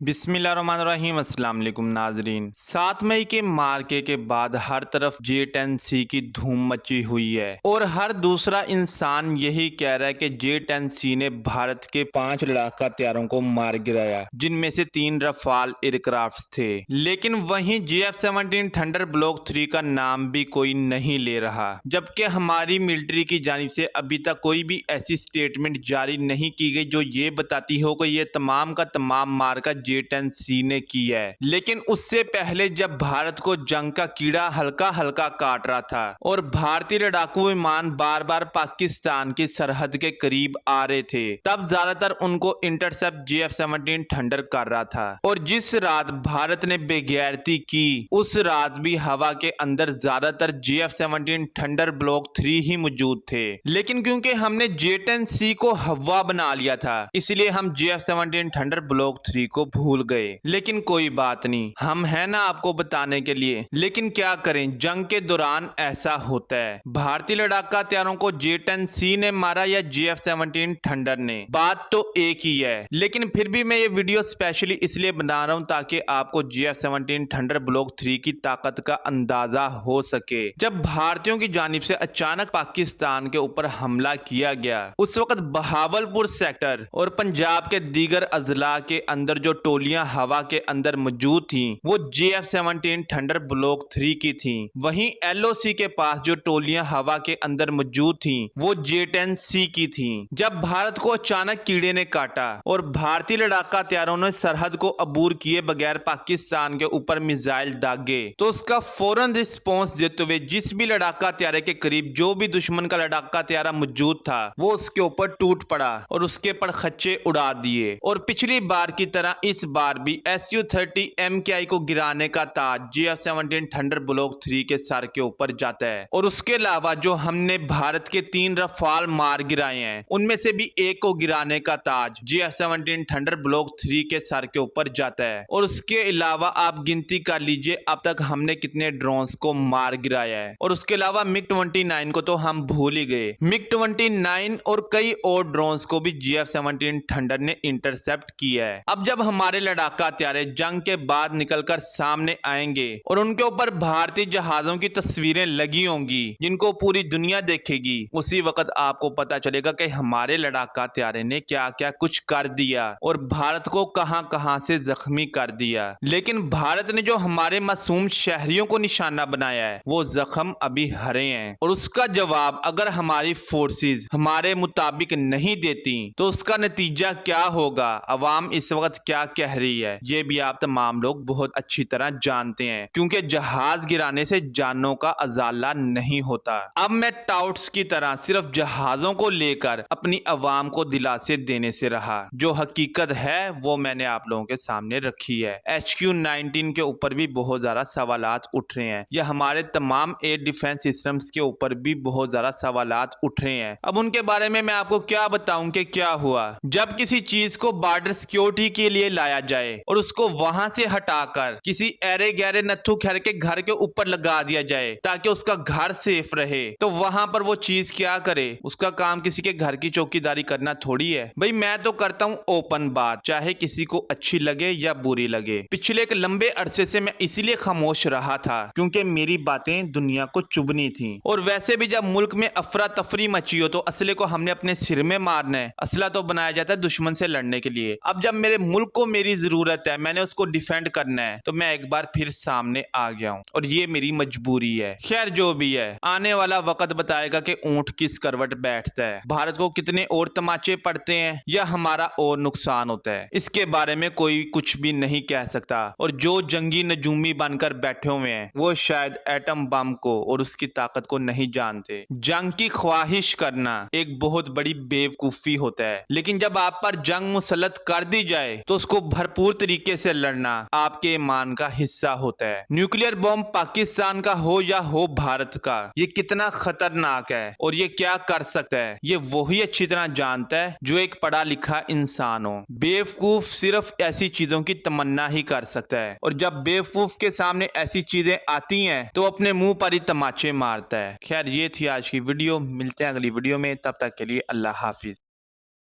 बिस्मिल्लाहिर्रहमानिर्रहीम। अस्सलाम वालेकुम नाजरीन। 7 मई के मार्के के बाद हर तरफ J-10C की धूम मची हुई है और हर दूसरा इंसान यही कह रहा है कि J-10C ने भारत के 5 लड़ाका हथियारों को मार गिराया, जिनमें से 3 रफाल एयरक्राफ्ट थे। लेकिन वहीं JF-17 थंडर ब्लॉक 3 का नाम भी कोई नहीं ले रहा, जबकि हमारी मिलिट्री की जानिब से अभी तक कोई भी ऐसी स्टेटमेंट जारी नहीं की गई जो ये बताती हो कि ये तमाम का तमाम मार्का J-10C ने की है। लेकिन उससे पहले जब भारत को जंग का कीड़ा हल्का हल्का काट रहा था और भारतीय लड़ाकू विमान बार बार पाकिस्तान की सरहद के करीब आ रहे थे, तब ज्यादातर उनको इंटरसेप्ट JF-17 थंडर कर रहा था। और जिस रात भारत ने बेगैरती की, उस रात भी हवा के अंदर ज्यादातर JF-17 थंडर ब्लॉक 3 ही मौजूद थे। लेकिन क्योंकि हमने J-10C को हवा बना लिया था, इसलिए हम JF-17 थंडर ब्लॉक 3 को भूल गए। लेकिन कोई बात नहीं, हम हैं ना आपको बताने के लिए। लेकिन क्या करें, जंग के दौरान ऐसा होता है। भारतीय लड़ाका हथियारों को J-10C ने मारा या JF-17 थंडर ने, बात तो एक ही है। लेकिन फिर भी मैं ये वीडियो स्पेशली इसलिए बना रहा हूं ताकि आपको JF-17 थंडर ब्लॉक 3 की ताकत का अंदाजा हो सके। जब भारतीयों की जानिब से अचानक पाकिस्तान के ऊपर हमला किया गया, उस वक्त बहावलपुर सेक्टर और पंजाब के दीगर अजला के अंदर जो टोलियां हवा के अंदर मौजूद थीं, वो JF-17 थंडर ब्लॉक 3 की थीं। वहीं LOC के पास जो टोलियां हवा के अंदर मौजूद थीं, वो J-10C की थीं। जब भारत को अचानक कीड़े ने काटा और भारतीय लड़ाका हथियारों ने सरहद को अबूर किए बगैर पाकिस्तान के ऊपर मिसाइल दागे, तो उसका फौरन रिस्पॉन्स देते हुए जिस भी लड़ाका हथियारे के करीब जो भी दुश्मन का लड़ाका हथियारा मौजूद था, वो उसके ऊपर टूट पड़ा और उसके पड़खच्चे उड़ा दिए। और पिछली बार की तरह इस बार भी Su-30 MKI को गिराने का ताज JF-17 थंडर ब्लॉक 3 के सर के ऊपर जाता है। और उसके अलावा जो हमने भारत के 3 रफाल मार गिराए हैं, उनमें से भी एक को गिराने का ताज JF-17 थंडर ब्लॉक 3 के सर के ऊपर जाता है। और उसके अलावा आप गिनती कर लीजिए अब तक हमने कितने ड्रोन्स को मार गिराया है। और उसके अलावा MiG-29 को तो हम भूल ही गए। MiG-29 और कई और ड्रोन्स को भी JF-17 थंडर ने इंटरसेप्ट किया है। अब जब हमारे लड़ाका हथियारे जंग के बाद निकलकर सामने आएंगे और उनके ऊपर भारतीय जहाजों की तस्वीरें लगी होंगी जिनको पूरी दुनिया देखेगी, उसी वक्त आपको पता चलेगा कि हमारे लड़ाका हथियारे ने क्या क्या कुछ कर दिया और भारत को कहां कहां से जख्मी कर दिया। लेकिन भारत ने जो हमारे मासूम शहरियों को निशाना बनाया है, वो जख्म अभी हरे हैं। और उसका जवाब अगर हमारी फोर्सेस हमारे मुताबिक नहीं देती तो उसका नतीजा क्या होगा, अवाम इस वक्त क्या कह रही है, ये भी आप तमाम लोग बहुत अच्छी तरह जानते हैं। क्योंकि जहाज गिराने से जानों का अजाला नहीं होता। अब मैं टाउट्स की तरह सिर्फ जहाजों को लेकर अपनी अवाम को दिलासे देने से रहा, जो हकीकत है वो मैंने आप लोगों के सामने रखी है। HQ-19 के ऊपर भी बहुत ज्यादा सवालात उठ रहे हैं, या हमारे तमाम एयर डिफेंस सिस्टम्स के ऊपर भी बहुत ज्यादा सवालात उठ रहे हैं। अब उनके बारे में मैं आपको क्या बताऊं कि क्या हुआ। जब किसी चीज को बॉर्डर सिक्योरिटी के लिए लाया जाए और उसको वहां से हटाकर किसी ऐरे गहरे नत्थु खैर के घर के ऊपर लगा दिया जाए ताकि उसका घर सेफ रहे, तो वहां पर वो चीज क्या करे, उसका काम किसी के घर की चौकीदारी करना थोड़ी है। भाई मैं तो करता हूँ ओपन बात, चाहे किसी को अच्छी लगे या बुरी लगे। पिछले एक लंबे अरसे से मैं इसीलिए खामोश रहा था क्योंकि मेरी बातें दुनिया को चुभनी थी। और वैसे भी जब मुल्क में अफरा तफरी मची हो तो असले को हमने अपने सिर में मारना है। असला तो बनाया जाता है दुश्मन से लड़ने के लिए। अब जब मेरे मुल्क को मेरी जरूरत है, मैंने उसको डिफेंड करना है, तो मैं एक बार फिर सामने आ गया हूँ और ये मेरी मजबूरी है। खैर जो भी है, आने वाला वक्त बताएगा कि ऊंट किस करवट बैठता है, भारत को कितने और तमाचे पड़ते हैं या हमारा और नुकसान होता है। इसके बारे में कोई कुछ भी नहीं कह सकता। और जो जंगी नजूमी बनकर बैठे हुए हैं वो शायद एटम बम को और उसकी ताकत को नहीं जानते। जंग की ख्वाहिश करना एक बहुत बड़ी बेवकूफी होता है, लेकिन जब आप पर जंग मुसल्लत कर दी जाए तो उसको भरपूर तरीके से लड़ना आपके ईमान का हिस्सा होता है। न्यूक्लियर बॉम्ब पाकिस्तान का हो या हो भारत का, ये कितना खतरनाक है और ये क्या कर सकता है, ये वही अच्छी तरह जानता है जो एक पढ़ा लिखा इंसान हो। बेवकूफ सिर्फ ऐसी चीजों की तमन्ना ही कर सकता है, और जब बेवकूफ के सामने ऐसी चीजें आती हैं तो अपने मुंह पर ही तमाचे मारता है। खैर ये थी आज की वीडियो, मिलते हैं अगली वीडियो में, तब तक के लिए अल्लाह हाफिज।